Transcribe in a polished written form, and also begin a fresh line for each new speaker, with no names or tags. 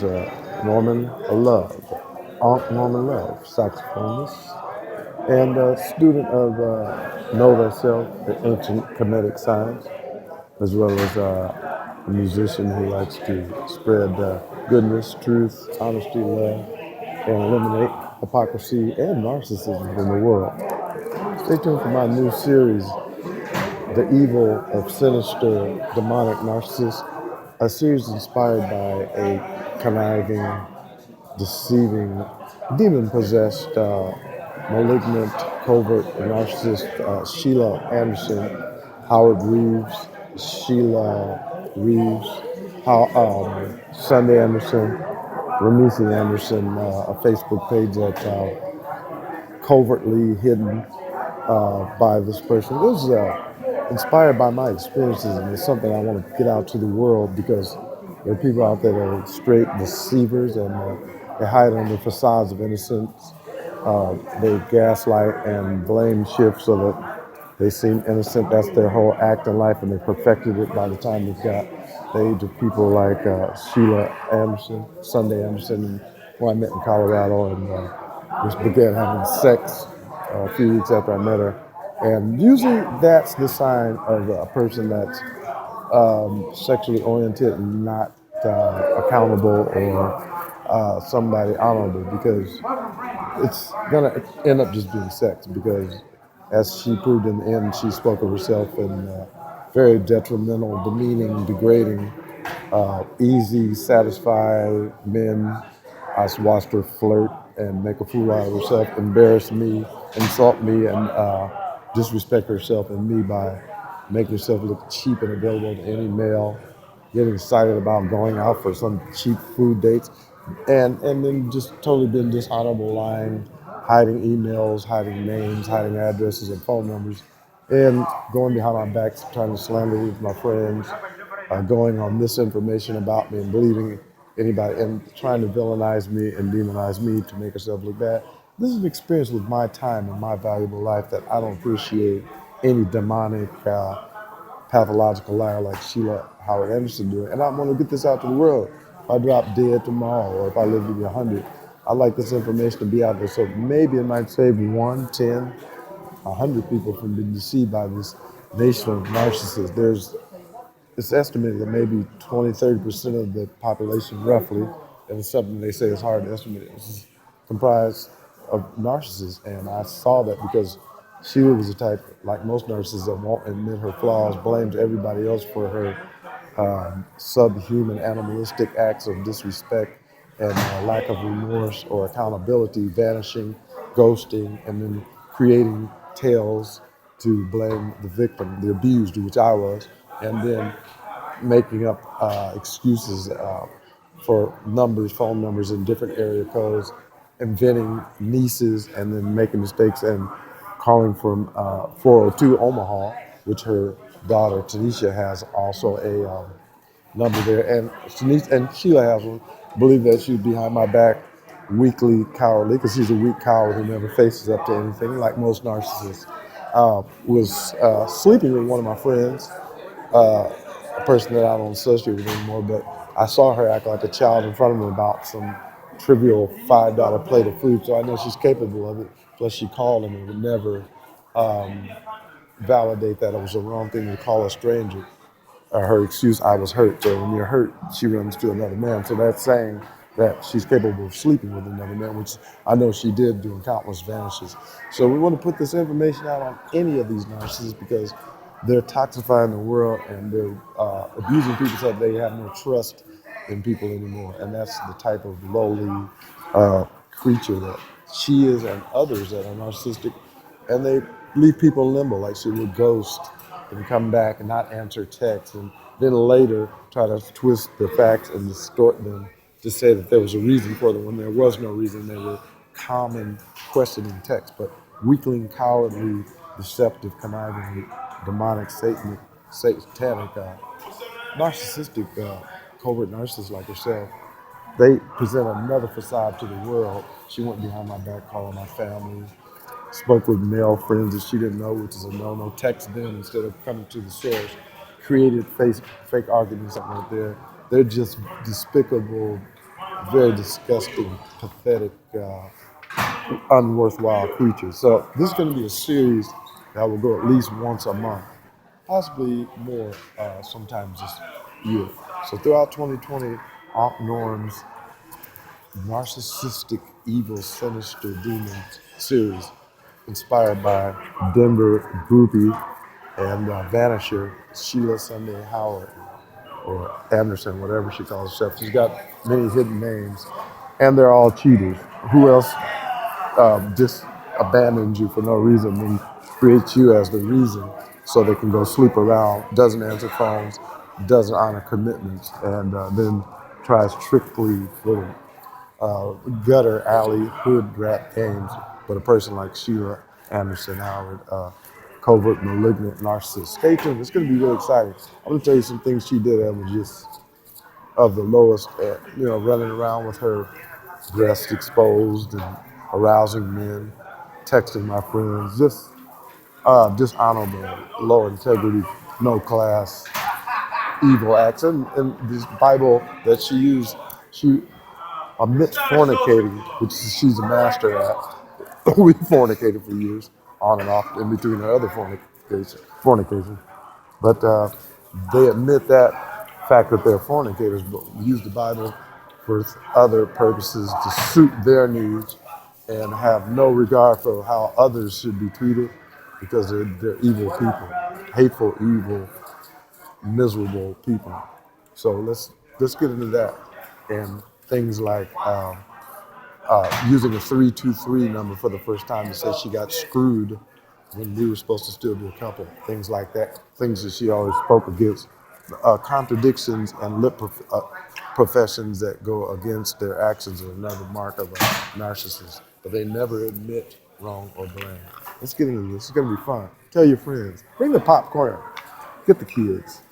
Norman Love, Ankh Love, saxophonist, and a student of Know Thyself, the ancient Kemetic science, as well as a musician who likes to spread goodness, truth, honesty, love, and eliminate hypocrisy and narcissism in the world. Stay tuned for my new series, The Evil of Sinister, Demonic Narcissist, a series inspired by a conniving, deceiving, demon-possessed, malignant, covert narcissist, Sheila Howard Reeves, Sheila Reeves, Sunday Anderson, Ramisi Anderson, a Facebook page that covertly hidden by this person. It was inspired by my experiences, and it's something I want to get out to the world because there are people out there that are straight deceivers and they hide under facades of innocence. They gaslight and blame shift so that they seem innocent. That's their whole act in life, and they perfected it by the time they've got the age of people like Sheila Anderson, Sunday Anderson, who I met in Colorado, and just began having sex a few weeks after I met her. And usually that's the sign of a person that's sexually oriented and not accountable or somebody honorable, because it's gonna end up just being sex. Because as she proved in the end, she spoke of herself in very detrimental, demeaning, degrading, easy, satisfy men. I watched her flirt and make a fool out of herself, embarrass me, insult me, and disrespect herself and me by making herself look cheap and available to any male, getting excited about going out for some cheap food dates, and then just totally being dishonorable, lying, hiding emails, hiding names, hiding addresses and phone numbers, and going behind my back trying to slander me with my friends, going on misinformation about me and believing anybody and trying to villainize me and demonize me to make herself look bad. This is an experience with my time and my valuable life that I don't appreciate any demonic, pathological liar like Sheila Howard Anderson doing. And I'm going to get this out to the world. If I drop dead tomorrow or if I live to be 100, I'd like this information to be out there. So maybe it might save 1, 10, 100 people from being deceived by this nation of narcissists. It's estimated that maybe 20, 30% of the population, roughly, and it's something they say is hard to estimate, is comprised of narcissists. And I saw that because Sheila was the type, like most narcissists, that won't admit her flaws, blames everybody else for her subhuman, animalistic acts of disrespect and lack of remorse or accountability, vanishing, ghosting, and then creating tales to blame the victim, the abused, which I was, and then making up excuses for numbers, phone numbers in different area codes, inventing nieces, and then making mistakes and calling from 402 Omaha, which her daughter Tanisha has also a number there. And Sheila has believe that she's behind my back, weakly, cowardly, because she's a weak coward who never faces up to anything, like most narcissists. Was sleeping with one of my friends, a person that I don't associate with anymore, but I saw her act like a child in front of me about some trivial $5 plate of food, so I know she's capable of it. Plus, she called him and would never validate that it was the wrong thing to call a stranger. Her excuse, I was hurt. So when you're hurt, she runs to another man. So that's saying that she's capable of sleeping with another man, which I know she did doing countless vanishes. So we want to put this information out on any of these narcissists because they're toxifying the world and they're abusing people so that they have no trust in people anymore. And that's the type of lowly creature that she is and others that are narcissistic. And they leave people in limbo, like she would ghost and come back and not answer texts, and then later try to twist the facts and distort them to say that there was a reason for them when there was no reason. They were common questioning texts, but weakling, cowardly, deceptive, conniving, demonic, satanic, narcissistic, covert narcissists like herself. They present another facade to the world. She went behind my back calling my family, spoke with male friends that she didn't know, which is a no-no, text them instead of coming to the source, created fake arguments out there. They're just despicable, very disgusting, pathetic, unworthwhile creatures. So this is going to be a series that will go at least once a month, possibly more sometimes this year. So throughout 2020, Ankh Norm's Narcissistic Evil Sinister Demons series, inspired by Denver groupie and vanisher Sheila Howard, or Anderson, whatever she calls herself. She's got many hidden names, and they're all cheaters. Who else just abandons you for no reason and creates you as the reason so they can go sleep around, doesn't answer phones, doesn't honor commitments, and then tries trickery little gutter alley hood rat games with a person like Sheila Anderson Howard, covert malignant narcissist. Stay tuned. It's going to be really exciting. I'm going to tell you some things she did that were just of the lowest, running around with her breast exposed and arousing men, texting my friends, just dishonorable, low integrity, no class, evil acts. And this Bible that she used, she amidst fornicating, which she's a master at. We fornicated for years, on and off, in between her other fornication. But they admit that fact that they're fornicators, but use the Bible for other purposes to suit their needs and have no regard for how others should be treated because they're evil people, hateful, evil, miserable people. So let's get into that and things like using a 323 number for the first time to say she got screwed when we were supposed to still be a couple. Things like that. Things that she always spoke against. Contradictions and professions that go against their actions are another mark of a narcissist. But they never admit wrong or blame. Let's get into this. It's going to be fun. Tell your friends. Bring the popcorn. Get the kids.